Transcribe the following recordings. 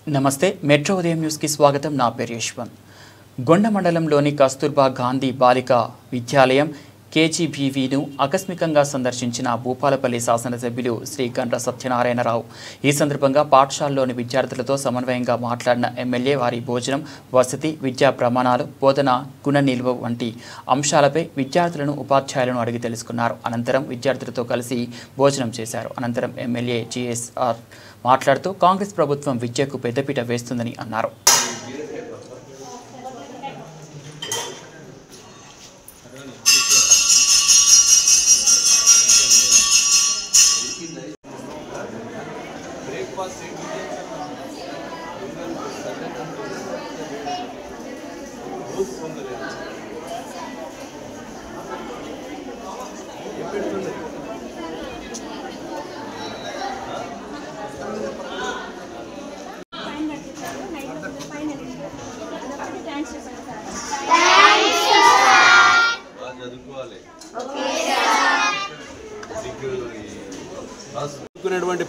నమస్తే మెట్రో ఉదయం న్యూస్ కి స్వాగతం. నా పేరు యశ్వంత్. గొండ మండలంలోని కస్తూర్బా గాంధీ బాలికా విద్యాలయం కేజీబీవీను ఆకస్మికంగా సందర్శించిన భూపాలపల్లి శాసనసభ్యులు శ్రీ గండ్ర సత్యనారాయణరావు. ఈ సందర్భంగా పాఠశాలలోని విద్యార్థులతో సమన్వయంగా మాట్లాడిన ఎమ్మెల్యే వారి భోజనం, వసతి, విద్యా ప్రమాణాలు, బోధన గుణ నిల్వ వంటి అంశాలపై విద్యార్థులను, ఉపాధ్యాయులను అడిగి తెలుసుకున్నారు. అనంతరం విద్యార్థులతో కలిసి భోజనం చేశారు. అనంతరం ఎమ్మెల్యే జిఎస్ఆర్ మాట్లాడుతూ కాంగ్రెస్ ప్రభుత్వం విద్యకు పెద్దపీట వేస్తుందని అన్నారు.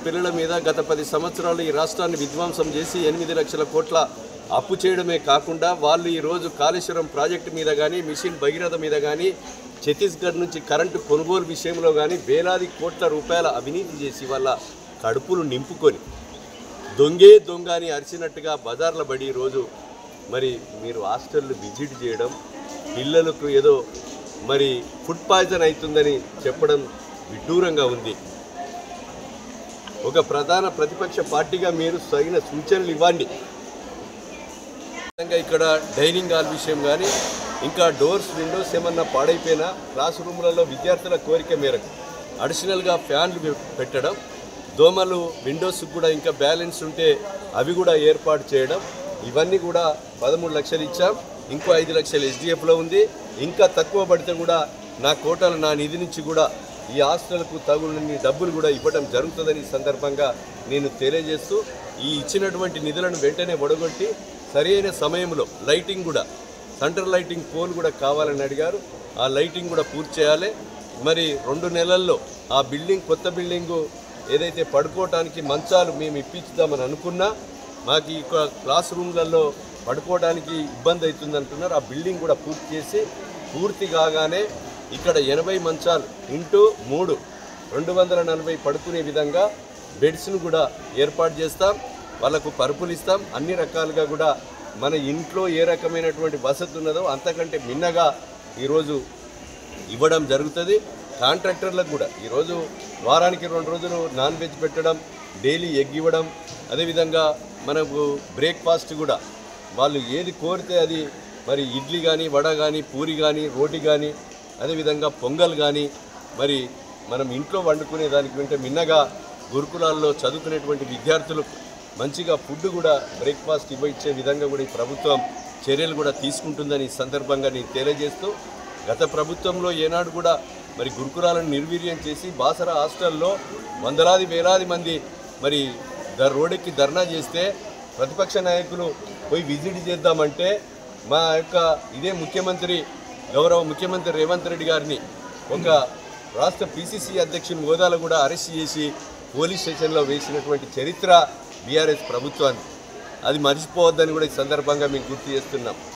పిల్లల మీద గత 10 సంవత్సరాలు ఈ రాష్ట్రాన్ని విధ్వంసం చేసి 8 లక్షల కోట్ల అప్పు చేయడమే కాకుండా వాళ్ళు ఈరోజు కాళేశ్వరం ప్రాజెక్టు మీద కానీ, మిషన్ భగీరథ మీద కానీ, ఛత్తీస్గఢ్ నుంచి కరెంటు కొనుగోలు విషయంలో కానీ వేలాది కోట్ల రూపాయల అవినీతి చేసి వాళ్ళ కడుపులు నింపుకొని దొంగ అని అరిచినట్టుగా బజార్ల పడి ఈరోజు మరి మీరు హాస్టళ్ళు విజిట్ చేయడం, పిల్లలకు ఏదో మరి ఫుడ్ పాయిజన్ అవుతుందని చెప్పడం విడ్డూరంగా ఉంది. ఒక ప్రధాన ప్రతిపక్ష పార్టీగా మీరు తగిన సూచనలు ఇవ్వండి. ఇక్కడ డైనింగ్ హాల్ విషయం కానీ, ఇంకా డోర్స్, విండోస్ ఏమన్నా పాడైపోయినా క్లాస్ రూమ్లలో విద్యార్థుల కోరిక మేరకు అడిషనల్గా ఫ్యాన్లు పెట్టడం, దోమలు విండోస్ కూడా ఇంకా బ్యాలెన్స్ ఉంటే అవి కూడా ఏర్పాటు చేయడం, ఇవన్నీ కూడా 13 లక్షలు ఇచ్చాం. ఇంకో 5 లక్షలు ఎస్డిఎఫ్లో ఉంది. ఇంకా తక్కువ పడితే కూడా నా కోటాలు, నా నిధి నుంచి కూడా ఈ హాస్టల్కు తగులని డబ్బులు కూడా ఇవ్వడం జరుగుతుందని సందర్భంగా నేను తెలియజేస్తూ, ఈ ఇచ్చినటువంటి నిధులను వెంటనే ఒడగొట్టి సరైన సమయంలో లైటింగ్ కూడా, సెంట్రల్ లైటింగ్ పోల్ కూడా కావాలని అడిగారు. ఆ లైటింగ్ కూడా పూర్తి చేయాలి. మరి 2 నెలల్లో ఆ బిల్డింగ్, కొత్త బిల్డింగు ఏదైతే పడుకోవటానికి మంచాలు మేము ఇప్పించుదామని అనుకున్నా, మాకు ఈ క్లాస్ రూమ్లలో పడుకోవడానికి ఇబ్బంది అవుతుంది అంటున్నారు. ఆ బిల్డింగ్ కూడా పూర్తి చేసి, పూర్తి కాగానే ఇక్కడ 80 మంచాలు ఇంటూ 3 240 పడుకునే విధంగా బెడ్స్ను కూడా ఏర్పాటు చేస్తాం. వాళ్ళకు పరుపులు ఇస్తాం. అన్ని రకాలుగా కూడా మన ఇంట్లో ఏ రకమైనటువంటి వసతి ఉన్నదో అంతకంటే మిన్నగా ఈరోజు ఇవ్వడం జరుగుతుంది. కాంట్రాక్టర్లకు కూడా ఈరోజు వారానికి 2 రోజులు నాన్ వెజ్ పెట్టడం, డైలీ ఎగ్ ఇవ్వడం, అదేవిధంగా మనకు బ్రేక్ఫాస్ట్ కూడా వాళ్ళు ఏది కోరితే అది, మరి ఇడ్లీ కానీ, వడ కానీ, పూరి కానీ, రోటీ కానీ, అదేవిధంగా పొంగల్ కానీ, మరి మనం ఇంట్లో వండుకునే దానికి వెంట మిన్నగా గురుకులాల్లో చదువుకునేటువంటి విద్యార్థులకు మంచిగా ఫుడ్ కూడా బ్రేక్ఫాస్ట్ ఇచ్చే విధంగా కూడా ఈ ప్రభుత్వం చర్యలు కూడా తీసుకుంటుందని ఈ సందర్భంగా నేను తెలియజేస్తూ, గత ప్రభుత్వంలో ఏనాడు కూడా మరి గురుకులాలను నిర్వీర్యం చేసి బాసర హాస్టల్లో వందలాది వేలాది మంది మరి రోడ్డెక్కి ధర్నా చేస్తే ప్రతిపక్ష నాయకులు పోయి విజిట్ చేద్దామంటే మా యొక్క ఇదే ముఖ్యమంత్రి, గౌరవ ముఖ్యమంత్రి రేవంత్ రెడ్డి గారిని ఒక రాష్ట్ర పిసిసి అధ్యక్షుని హోదాలో కూడా అరెస్ట్ చేసి పోలీస్ స్టేషన్లో వేసినటువంటి చరిత్ర బీఆర్ఎస్ ప్రభుత్వాన్ని, అది మర్చిపోవద్దని కూడా ఈ సందర్భంగా మేము గుర్తు చేస్తున్నాం.